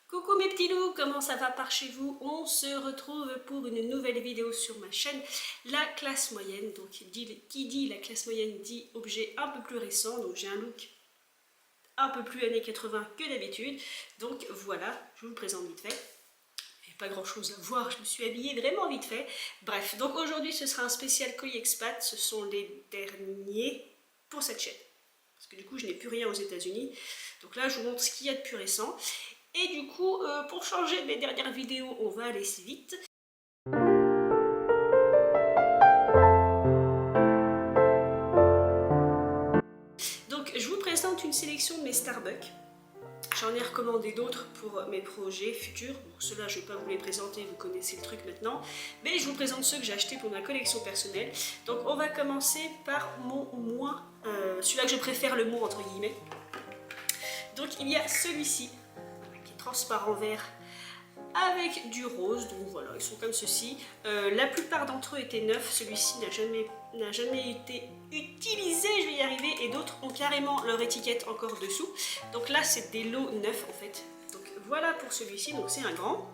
Coucou mes petits loups, comment ça va par chez vous? On se retrouve pour une nouvelle vidéo sur ma chaîne, la classe moyenne. Donc qui dit la classe moyenne dit objet un peu plus récent, donc j'ai un look un peu plus années 80 que d'habitude. Donc voilà, je vous le présente vite fait. Il n'y a pas grand chose à voir, je me suis habillée vraiment vite fait. Bref, donc aujourd'hui ce sera un spécial colis expat, ce sont les derniers pour cette chaîne. Parce que du coup je n'ai plus rien aux États-Unis. Donc là je vous montre ce qu'il y a de plus récent. Et du coup, pour changer mes dernières vidéos, on va aller si vite. Donc, je vous présente une sélection de mes Starbucks. J'en ai recommandé d'autres pour mes projets futurs. Bon, ceux-là, je ne vais pas vous les présenter, vous connaissez le truc maintenant. Mais je vous présente ceux que j'ai achetés pour ma collection personnelle. Donc, on va commencer par mon moins, celui-là que je préfère le moins, entre guillemets. Donc, il y a celui-ci, qui est transparent vert, avec du rose, donc voilà, ils sont comme ceci. La plupart d'entre eux étaient neufs, celui-ci n'a jamais été utilisé, je vais y arriver, et d'autres ont carrément leur étiquette encore dessous. Donc là, c'est des lots neufs en fait. Donc voilà pour celui-ci, donc c'est un grand.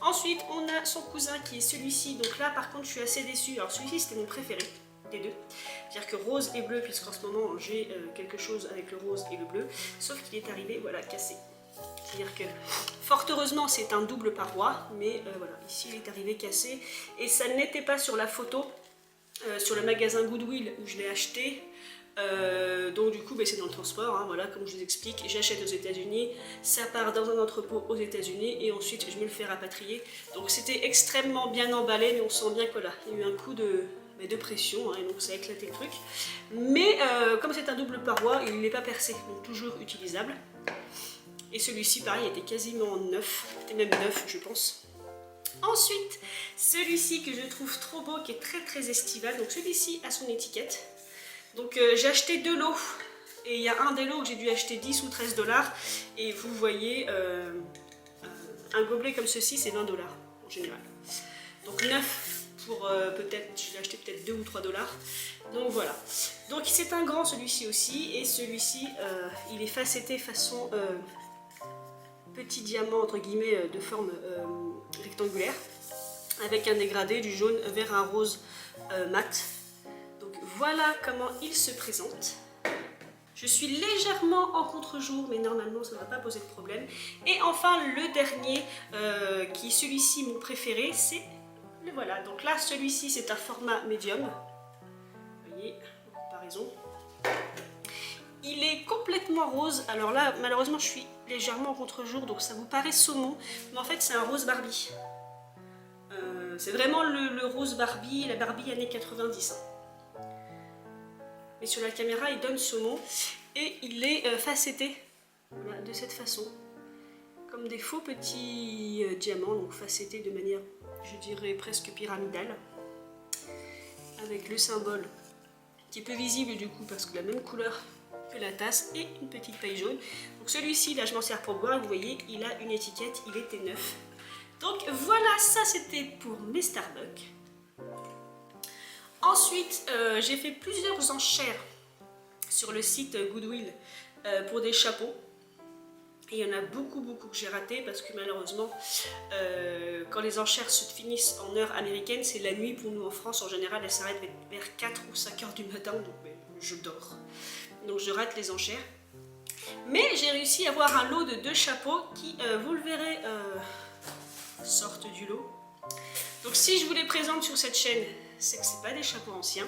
Ensuite, on a son cousin qui est celui-ci, donc là par contre, je suis assez déçue. Alors celui-ci, c'était mon préféré des deux. C'est-à-dire que rose et bleu, puisqu'en ce moment, j'ai quelque chose avec le rose et le bleu, sauf qu'il est arrivé, voilà, cassé. C'est-à-dire que, fort heureusement, c'est un double paroi, mais voilà, ici il est arrivé cassé. Et ça n'était pas sur la photo, sur le magasin Goodwill où je l'ai acheté. Donc du coup, c'est dans le transport, hein, voilà, comme je vous explique, j'achète aux États-Unis, ça part dans un entrepôt aux États-Unis et ensuite je me le fais rapatrier. Donc c'était extrêmement bien emballé, mais on sent bien que voilà, il y a eu un coup de pression, hein, et donc ça a éclaté le truc. Mais comme c'est un double paroi, il n'est pas percé, donc toujours utilisable. Et celui-ci, pareil, était quasiment neuf, était même neuf, je pense. Ensuite, celui-ci que je trouve trop beau, qui est très estival. Donc celui-ci a son étiquette. Donc j'ai acheté deux lots. Et il y a un des lots que j'ai dû acheter 10 ou 13 dollars. Et vous voyez, un gobelet comme ceci, c'est 20 dollars en général. Donc neuf pour peut-être, j'ai acheté peut-être 2 ou 3 dollars. Donc voilà. Donc c'est un grand celui-ci aussi. Et celui-ci, il est facetté façon... petit diamant entre guillemets de forme rectangulaire avec un dégradé du jaune vers un rose mat. Donc voilà comment il se présente. Je suis légèrement en contre-jour, mais normalement ça ne va pas poser de problème. Et enfin le dernier, qui est celui-ci mon préféré, c'est le voilà. Donc là celui-ci c'est un format médium. Vous voyez, en comparaison. Il est complètement rose. Alors là, malheureusement, je suis légèrement en contre-jour, donc ça vous paraît saumon, mais en fait, c'est un rose Barbie. C'est vraiment le rose Barbie, la Barbie années 90. Hein. Mais sur la caméra, il donne saumon et il est facetté, voilà, de cette façon, comme des faux petits diamants, donc facettés de manière, je dirais, presque pyramidale, avec le symbole qui est peu visible du coup parce que la même couleur que la tasse et une petite paille jaune. Donc celui-ci, là je m'en sers pour boire, vous voyez, il a une étiquette, il était neuf. Donc voilà, ça c'était pour mes Starbucks. Ensuite, j'ai fait plusieurs enchères sur le site Goodwill pour des chapeaux. Et il y en a beaucoup que j'ai raté parce que malheureusement, quand les enchères se finissent en heure américaine, c'est la nuit pour nous en France. En général, elles s'arrêtent vers 4 ou 5 heures du matin, donc je dors. Donc je rate les enchères. Mais j'ai réussi à avoir un lot de 2 chapeaux qui, vous le verrez, sortent du lot. Donc si je vous les présente sur cette chaîne, c'est que ce n'est pas des chapeaux anciens.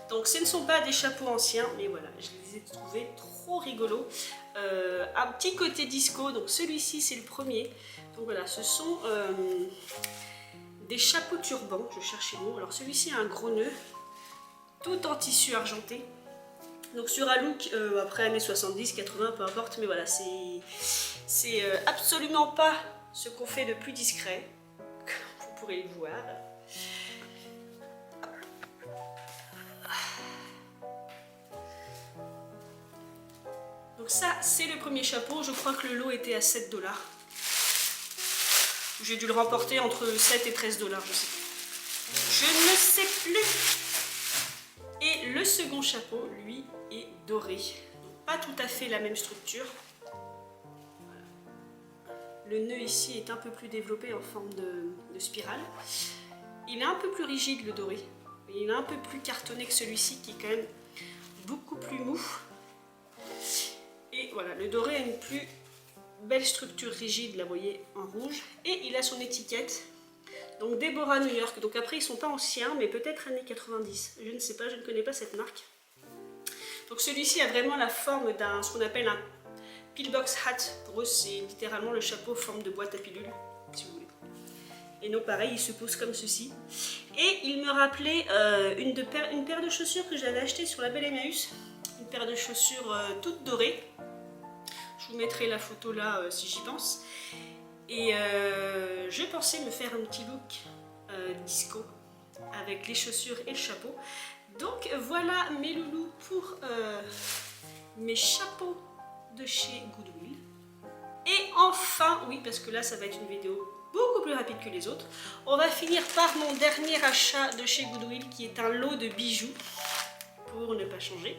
Donc ce ne sont pas des chapeaux anciens, mais voilà, je les ai trouvés trop rigolos. Un petit côté disco, donc celui-ci c'est le premier. Donc voilà, ce sont des chapeaux turbans, je cherchais le mot. Alors celui-ci a un gros nœud, tout en tissu argenté. Donc sur un look, après années 70, 80, peu importe, mais voilà, c'est absolument pas ce qu'on fait de plus discret, comme vous pourrez le voir. Donc ça, c'est le premier chapeau. Je crois que le lot était à 7 dollars. J'ai dû le remporter entre 7 et 13 dollars, je sais pas. Je ne sais plus. Et le second chapeau, lui, est doré. Donc, pas tout à fait la même structure. Voilà. Le nœud ici est un peu plus développé en forme de spirale. Il est un peu plus rigide le doré. Il est un peu plus cartonné que celui-ci qui est quand même beaucoup plus mou. Et voilà, le doré a une plus belle structure rigide, là vous voyez, en rouge. Et il a son étiquette. Donc Deborah New York. Donc après ils sont pas anciens, mais peut-être années 90. Je ne sais pas, je ne connais pas cette marque. Donc celui-ci a vraiment la forme d'un, ce qu'on appelle un pillbox hat. Pour eux c'est littéralement le chapeau forme de boîte à pilules, si vous voulez. Et donc pareil, il se pose comme ceci. Et il me rappelait une paire de chaussures que j'avais achetée sur la Belle Emmaüs. Une paire de chaussures toutes dorées. Je vous mettrai la photo là si j'y pense. Et je pensais me faire un petit look disco avec les chaussures et le chapeau. Donc voilà mes loulous pour mes chapeaux de chez Goodwill. Et enfin, oui parce que là ça va être une vidéo beaucoup plus rapide que les autres, on va finir par mon dernier achat de chez Goodwill qui est un lot de bijoux pour ne pas changer.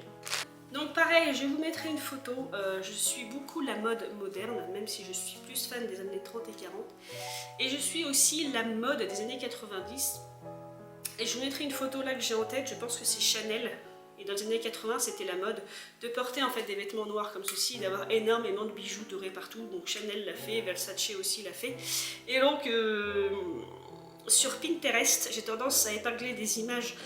Donc pareil, je vous mettrai une photo, je suis beaucoup la mode moderne, même si je suis plus fan des années 30 et 40. Et je suis aussi la mode des années 90. Et je vous mettrai une photo là que j'ai en tête, je pense que c'est Chanel. Et dans les années 80, c'était la mode de porter en fait des vêtements noirs comme ceci, d'avoir énormément de bijoux dorés partout. Donc Chanel l'a fait, Versace aussi l'a fait. Et donc sur Pinterest, j'ai tendance à épingler des images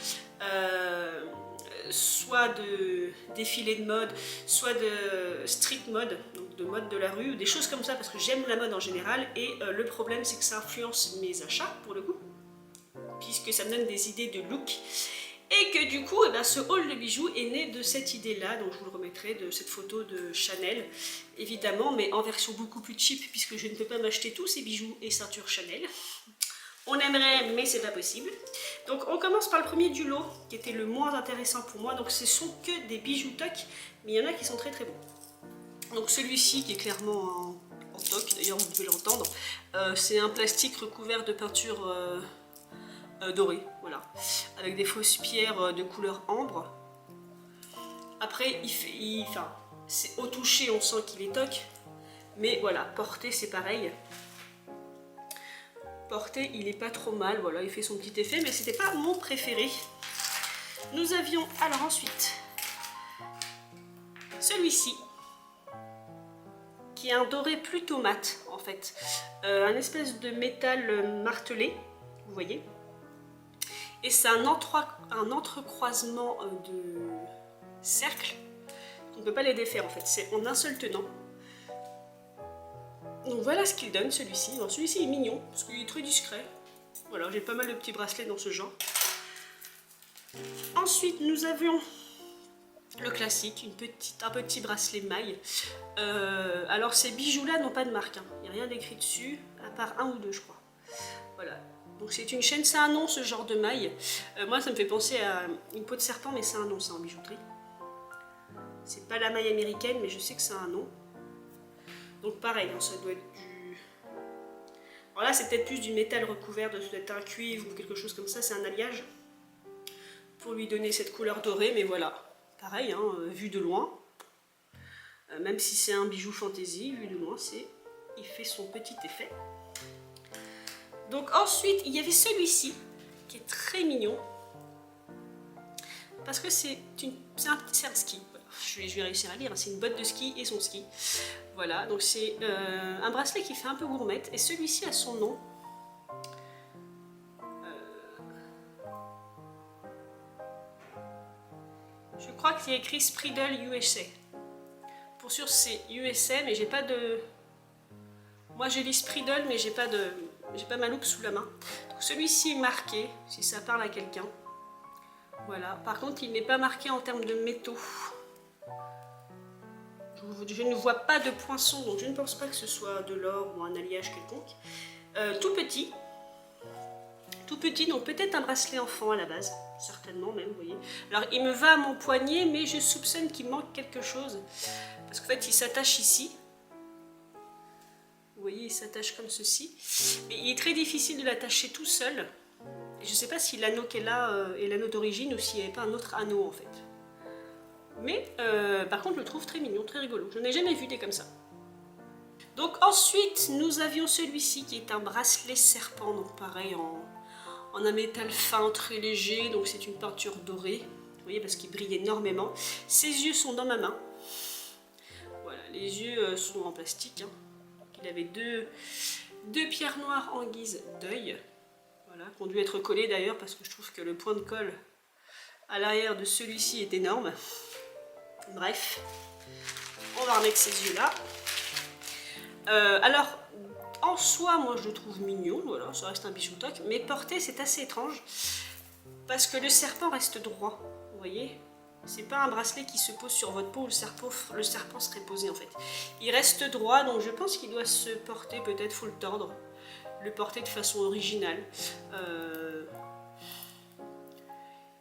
soit de défilés de mode, soit de street mode, donc de mode de la rue, des choses comme ça parce que j'aime la mode en général. Et le problème c'est que ça influence mes achats pour le coup, puisque ça me donne des idées de look. Et que du coup, ce haul de bijoux est né de cette idée-là, donc je vous le remettrai, de cette photo de Chanel, évidemment, mais en version beaucoup plus cheap, puisque je ne peux pas m'acheter tous ces bijoux et ceintures Chanel. On aimerait, mais c'est pas possible. Donc on commence par le premier du lot, qui était le moins intéressant pour moi, donc ce sont que des bijoux toc, mais il y en a qui sont très très bons. Donc celui-ci, qui est clairement en toc, d'ailleurs vous devez l'entendre, c'est un plastique recouvert de peinture doré, voilà, avec des fausses pierres de couleur ambre. Après, c'est au toucher, on sent qu'il est toc, mais voilà, porté c'est pareil. Porté, il est pas trop mal, voilà, il fait son petit effet, mais c'était pas mon préféré. Nous avions alors ensuite celui-ci, qui est un doré plutôt mat en fait, un espèce de métal martelé, vous voyez. Et c'est un entrecroisement de cercles. On ne peut pas les défaire en fait, c'est en un seul tenant. Donc voilà ce qu'il donne celui-ci. Celui-ci est mignon parce qu'il est très discret. Voilà, j'ai pas mal de petits bracelets dans ce genre. Ensuite nous avions le classique, un petit bracelet maille. Alors ces bijoux-là n'ont pas de marque, hein. Il n'y a rien d'écrit dessus, à part un ou deux je crois. Voilà. Donc c'est une chaîne, c'est un nom ce genre de maille. Moi ça me fait penser à une peau de serpent, mais c'est un nom, c'est en bijouterie. C'est pas la maille américaine, mais je sais que c'est un nom. Donc pareil, hein, ça doit être du... Alors là c'est peut-être plus du métal recouvert, de peut-être un cuivre ou quelque chose comme ça, c'est un alliage. Pour lui donner cette couleur dorée, mais voilà. Pareil, hein, vu de loin. Même si c'est un bijou fantaisie, vu de loin, il fait son petit effet. Donc ensuite, il y avait celui-ci, qui est très mignon, parce que c'est un ski. Voilà. Je vais réussir à lire, c'est une botte de ski et son ski. Voilà, donc c'est un bracelet qui fait un peu gourmette, et celui-ci a son nom. Je crois qu'il y a écrit Spreadle USA. Pour sûr c'est USA, mais j'ai pas de... Moi j'ai lis Spreadle, mais j'ai pas ma loupe sous la main. Donc celui-ci est marqué, si ça parle à quelqu'un. Voilà. Par contre, il n'est pas marqué en termes de métaux. Je ne vois pas de poinçon, donc je ne pense pas que ce soit de l'or ou un alliage quelconque. Tout petit, donc peut-être un bracelet enfant à la base, certainement même, vous voyez. Alors il me va à mon poignet, mais je soupçonne qu'il manque quelque chose, parce qu'en fait il s'attache ici. Vous voyez, il s'attache comme ceci. Mais il est très difficile de l'attacher tout seul. Et je ne sais pas si l'anneau qui est là est l'anneau d'origine ou s'il n'y avait pas un autre anneau en fait. Mais par contre, je le trouve très mignon, très rigolo. Je n'ai jamais vu des comme ça. Donc ensuite, nous avions celui-ci qui est un bracelet serpent, donc pareil en un métal fin très léger, donc c'est une peinture dorée, vous voyez, parce qu'il brille énormément. Ses yeux sont dans ma main. Voilà, les yeux sont en plastique. Hein. Il avait deux pierres noires en guise d'œil, voilà, qui ont dû être collées d'ailleurs, parce que je trouve que le point de colle à l'arrière de celui-ci est énorme. Bref, on va remettre ces yeux là. Alors, en soi, moi je le trouve mignon, voilà, ça reste un bijou toc, mais porté c'est assez étrange, parce que le serpent reste droit, vous voyez. C'est pas un bracelet qui se pose sur votre peau où le serpent serait posé en fait. Il reste droit, donc je pense qu'il doit se porter, peut-être faut le tordre, le porter de façon originale.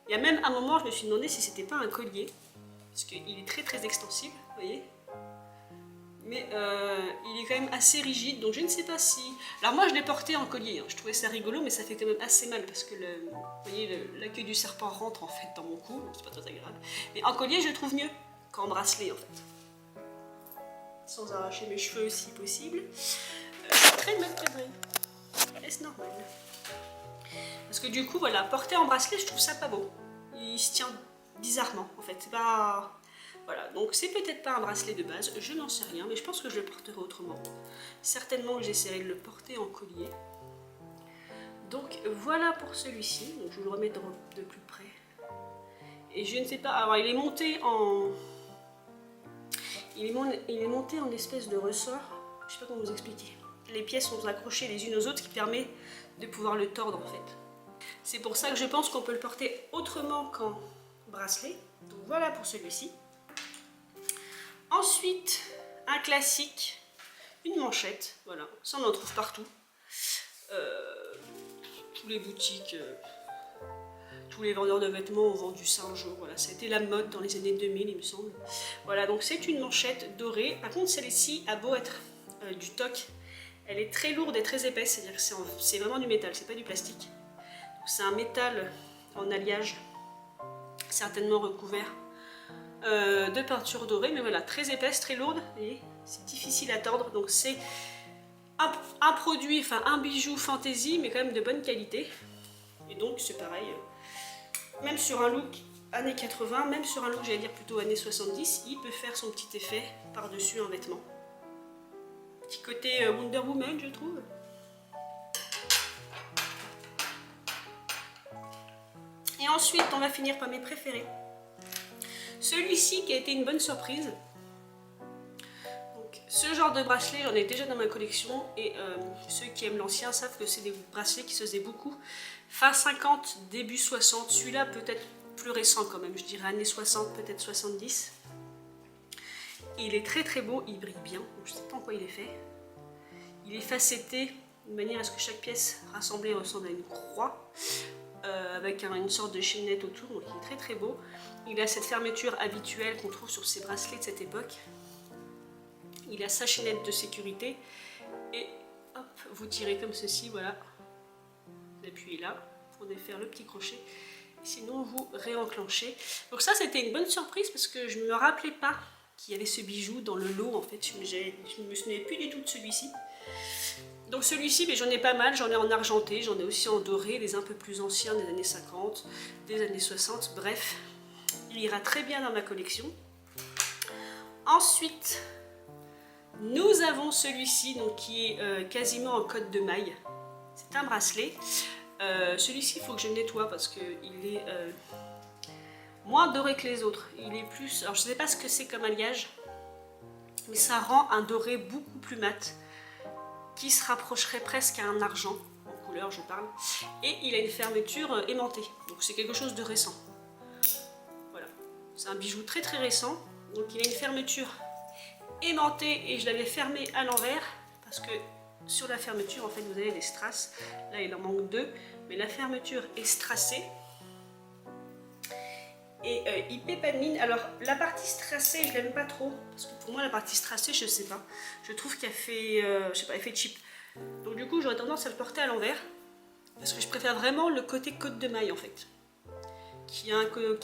Il y a même un moment, je me suis demandé si c'était pas un collier, parce qu'il est très très extensible, vous voyez. Mais il est quand même assez rigide, donc je ne sais pas si... Alors moi je l'ai porté en collier, hein. Je trouvais ça rigolo, mais ça fait quand même assez mal, parce que vous voyez, la queue du serpent rentre en fait dans mon cou, c'est pas très agréable. Mais en collier je le trouve mieux qu'en bracelet en fait. Sans arracher mes cheveux si possible. C'est très mal cadré. Est-ce normal? Parce que du coup, voilà, porté en bracelet, je trouve ça pas beau. Il se tient bizarrement en fait, c'est pas... Voilà, donc c'est peut-être pas un bracelet de base, je n'en sais rien, mais je pense que je le porterai autrement. Certainement que j'essaierai de le porter en collier. Donc voilà pour celui-ci, donc je vous le remets de plus près. Et je ne sais pas, alors il est monté en... Il est monté en espèce de ressort, je sais pas comment vous expliquer. Les pièces sont accrochées les unes aux autres, ce qui permet de pouvoir le tordre en fait. C'est pour ça que je pense qu'on peut le porter autrement qu'en bracelet. Donc voilà pour celui-ci. Ensuite, un classique, une manchette, voilà, ça on en trouve partout. Tous les boutiques, tous les vendeurs de vêtements ont vendu ça un jour, voilà, ça a été la mode dans les années 2000 il me semble. Voilà, donc c'est une manchette dorée, par contre celle-ci a beau être du toc, elle est très lourde et très épaisse, c'est-à-dire que c'est vraiment du métal, c'est pas du plastique. C'est un métal en alliage, certainement recouvert de peinture dorée, mais voilà, très épaisse, très lourde, et c'est difficile à tordre, donc c'est un produit, enfin un bijou fantaisie, mais quand même de bonne qualité. Et donc c'est pareil, même sur un look années 80, même sur un look, j'allais dire plutôt années 70, il peut faire son petit effet par-dessus un vêtement. Petit côté Wonder Woman, je trouve. Et ensuite, on va finir par mes préférés. Celui-ci qui a été une bonne surprise. Donc, ce genre de bracelet, j'en ai déjà dans ma collection. Et ceux qui aiment l'ancien savent que c'est des bracelets qui se faisaient beaucoup. Fin 50, début 60. Celui-là peut-être plus récent quand même. Je dirais années 60, peut-être 70. Il est très très beau, il brille bien. Donc, je ne sais pas en quoi il est fait. Il est facetté de manière à ce que chaque pièce rassemblée ressemble à une croix. Avec une sorte de chaînette autour, donc il est très très beau. Il a cette fermeture habituelle qu'on trouve sur ces bracelets de cette époque. Il a sa chaînette de sécurité et hop, vous tirez comme ceci, voilà. Vous appuyez là pour défaire le petit crochet. Sinon vous réenclenchez. Donc ça c'était une bonne surprise parce que je ne me rappelais pas qu'il y avait ce bijou dans le lot en fait. Je ne me souvenais plus du tout de celui-ci. Donc celui-ci, j'en ai pas mal, j'en ai en argenté, j'en ai aussi en doré, des un peu plus anciens des années 50, des années 60, bref, il ira très bien dans ma collection. Ensuite, nous avons celui-ci qui est quasiment en cotte de maille, c'est un bracelet. Celui-ci, il faut que je le nettoie parce qu'il est moins doré que les autres, il est plus, alors je ne sais pas ce que c'est comme alliage, mais ça rend un doré beaucoup plus mat, qui se rapprocherait presque à un argent, en couleur je parle, et il a une fermeture aimantée, donc c'est quelque chose de récent. Voilà, c'est un bijou très très récent, donc il a une fermeture aimantée et je l'avais fermé à l'envers, parce que sur la fermeture en fait vous avez des strass, là il en manque deux, mais la fermeture est strassée. Et il paie pas de mine. Alors la partie strassée je l'aime pas trop parce que pour moi la partie strassée je sais pas, je trouve qu'elle fait je sais pas, elle fait cheap, donc du coup j'aurais tendance à le porter à l'envers parce que je préfère vraiment le côté côte de maille en fait qui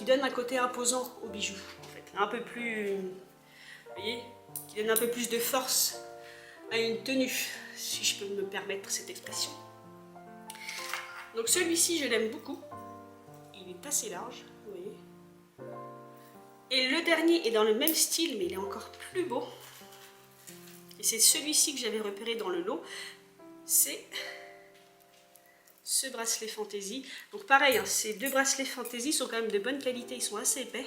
donne un côté imposant au bijou en fait, un peu plus, vous voyez, qui donne un peu plus de force à une tenue, si je peux me permettre cette expression. Donc celui-ci, je l'aime beaucoup. Il est assez large, vous voyez. Et le dernier est dans le même style, mais il est encore plus beau. Et c'est celui-ci que j'avais repéré dans le lot. C'est ce bracelet Fantaisie. Donc pareil, hein, ces deux bracelets Fantaisie sont quand même de bonne qualité, ils sont assez épais.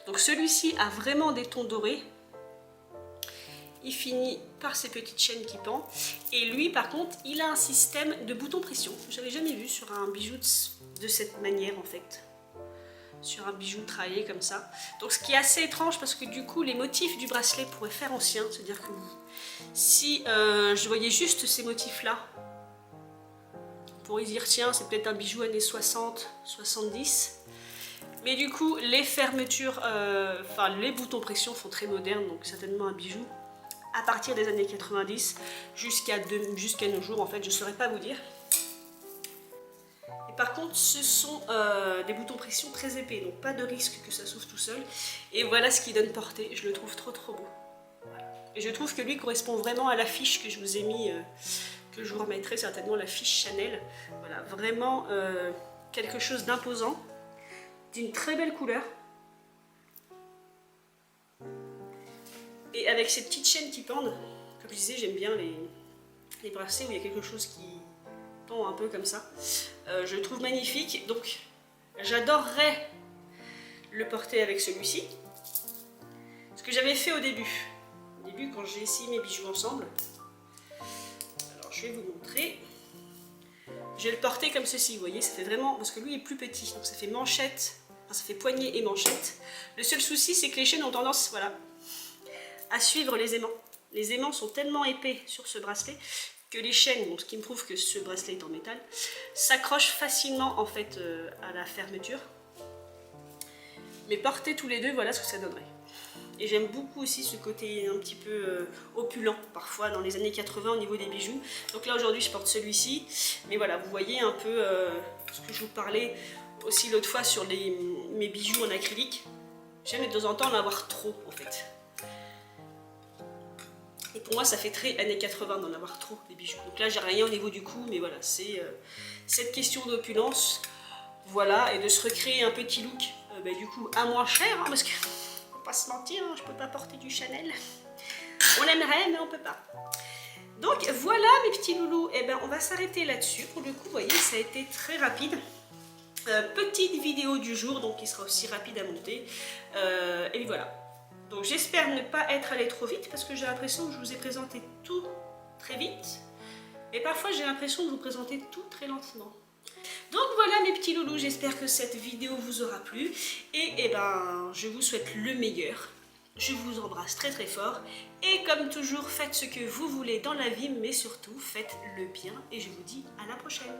Donc celui-ci a vraiment des tons dorés. Il finit par ces petites chaînes qui pendent. Et lui, par contre, il a un système de bouton pression. J'avais jamais vu sur un bijou de cette manière, en fait. Sur un bijou travaillé comme ça. Donc ce qui est assez étrange, parce que du coup, les motifs du bracelet pourraient faire ancien. C'est-à-dire que si je voyais juste ces motifs-là, on pourrait dire, tiens, c'est peut-être un bijou années 60, 70. Mais du coup, les fermetures, enfin les boutons pression font très modernes, donc certainement un bijou à partir des années 90 jusqu'à nos jours, en fait, je ne saurais pas vous dire. Et par contre, ce sont des boutons pression très épais, donc pas de risque que ça s'ouvre tout seul. Et voilà ce qui donne portée, je le trouve trop beau. Voilà. Et je trouve que lui correspond vraiment à l'affiche que je vous ai mis, que je vous remettrai certainement, la fiche Chanel. Voilà, vraiment quelque chose d'imposant, d'une très belle couleur. Et avec ces petites chaînes qui pendent, comme je disais, j'aime bien les bracelets où il y a quelque chose qui pend un peu comme ça. Je le trouve magnifique, donc j'adorerais le porter avec celui-ci. Ce que j'avais fait au début quand j'ai essayé mes bijoux ensemble. Alors je vais vous montrer. Je vais le porter comme ceci, vous voyez, ça fait vraiment, parce que lui est plus petit, donc ça fait manchette, enfin ça fait poignée et manchette. Le seul souci, c'est que les chaînes ont tendance, voilà, à suivre les aimants. Les aimants sont tellement épais sur ce bracelet que les chaînes, bon, ce qui me prouve que ce bracelet est en métal, s'accrochent facilement en fait à la fermeture. Mais porter tous les deux, voilà ce que ça donnerait. Et j'aime beaucoup aussi ce côté un petit peu opulent, parfois dans les années 80 au niveau des bijoux. Donc là aujourd'hui je porte celui-ci, mais voilà, vous voyez un peu ce que je vous parlais aussi l'autre fois sur mes bijoux en acrylique. J'aime de temps en temps en avoir trop en fait. Et pour moi, ça fait très années 80 d'en avoir trop, des bijoux. Donc là, j'ai rien au niveau du cou, mais voilà, c'est cette question d'opulence, voilà, et de se recréer un petit look, du coup, à moins cher, hein, parce que, faut pas se mentir, hein, je peux pas porter du Chanel. On aimerait, mais on peut pas. Donc voilà, mes petits loulous, et ben, on va s'arrêter là-dessus. Pour le coup, vous voyez, ça a été très rapide. Petite vidéo du jour, donc qui sera aussi rapide à monter. Et voilà. Donc j'espère ne pas être allée trop vite parce que j'ai l'impression que je vous ai présenté tout très vite. Et parfois j'ai l'impression de vous présenter tout très lentement. Donc voilà mes petits loulous, j'espère que cette vidéo vous aura plu. Et ben je vous souhaite le meilleur. Je vous embrasse très fort. Et comme toujours, faites ce que vous voulez dans la vie, mais surtout faites le bien. Et je vous dis à la prochaine.